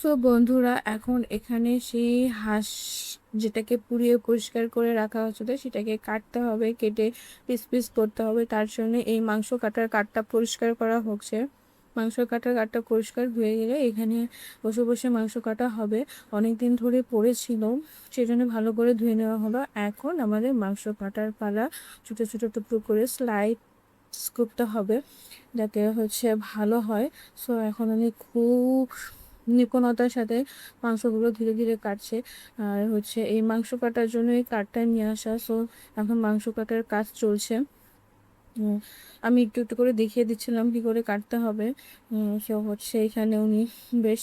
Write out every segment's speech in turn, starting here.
So বন্ধুরা, এখন এখানে সেই হাঁস যেটাকে পুড়িয়ে পরিষ্কার করে রাখা হচ্ছিল সেটাকে কাটতে হবে, কেটে পিস পিস করতে হবে। তার জন্য এই মাংস কাটার কাঠটা পরিষ্কার করা হচ্ছে। মাংস কাটার কাঠটা পরিষ্কার হয়ে গেলে এখানে বসে বসে মাংস কাটা হবে। অনেক দিন ধরে পড়েছিল, সেজন্য ভালো করে ধুয়ে নেওয়া হলো। এখন আমাদের মাংস কাটার পালা। ছোটো ছোটো টুকরো করে স্লাইস করতে হবে যাতে ভালো হয়। সো এখন আমি খুব নিপুণতার সাথে মাংসগুলো ধীরে ধীরে কাটছে। আর এই মাংস কাটার জন্য এই কাঠটা নিয়ে আসা। সো এখন মাংস কাটার কাজ চলছে। আমি একটু একটু করে দেখিয়ে দিচ্ছিলাম কি করে কাটতে হবে। সে এখানে উনি বেশ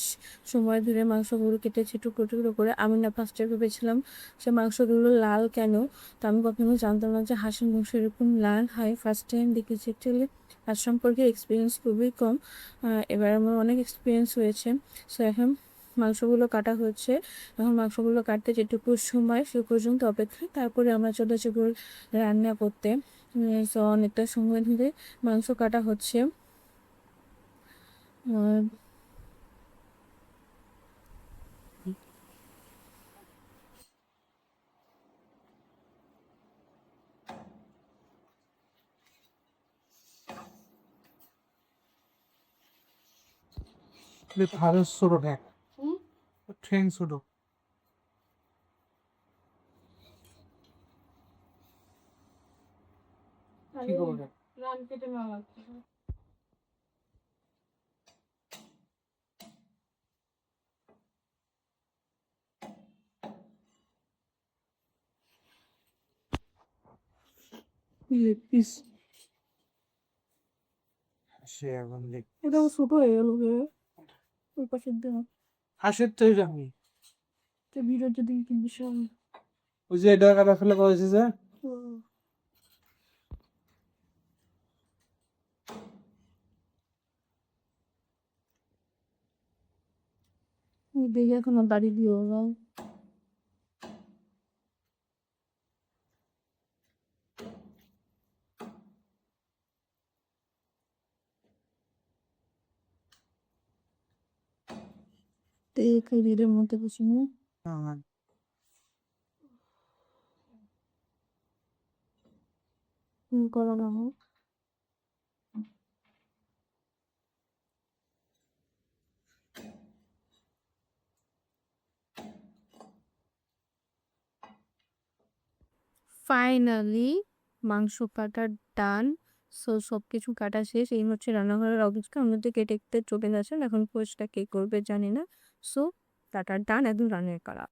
সময় ধরে মাংসগুলো কেটেছে টুকরো টুকরো করে। আমি না ফার্স্টে ভেবেছিলাম সে মাংসগুলো লাল কেন, তো আমি কখনো জানতাম না যে হাঁসের মাংস এরকম লাল হয়। ফার্স্ট টাইম দেখেছি। অ্যাকচুয়ালি হাঁস সম্পর্কে এক্সপিরিয়েন্স খুবই কম, এবার আমার অনেক এক্সপিরিয়েন্স হয়েছে। সো এখন মাংসগুলো কাটা হচ্ছে। এখন মাংসগুলো কাটতে যেটুকু সময় সে পর্যন্ত অপেক্ষা, তারপরে আমরা চলে যাবো রান্না করতে। সো অনেকটা সময় ধরে মাংস কাটা হচ্ছে। আর 다른 수로 해. 트레인 수로. 이거 해. 이게 비스. সে এখন দেখ এটাও ছোট হয়ে গেল গে, ওই পাশের দিকে হাসির তৈরি আমি ভিডিও যদি বিশাল। ওই যে এটা কাটা ফেলে করেছে যে দেখি এখনো দাঁড়িয়ে দিও না। দেখে ভিডিওর মধ্যে কিছু নেই করো না হোক। ফাইনালি মাংস কাটা ডান। সো সব কিছু কাটা শেষ। এই রান্নাঘরের অবস্থা। অন্যদিকে দেখতে চলে গেছেন, এখন পোস্টটা কে করবে জানি না। সো কাটা ডান, একদম রান্না করা।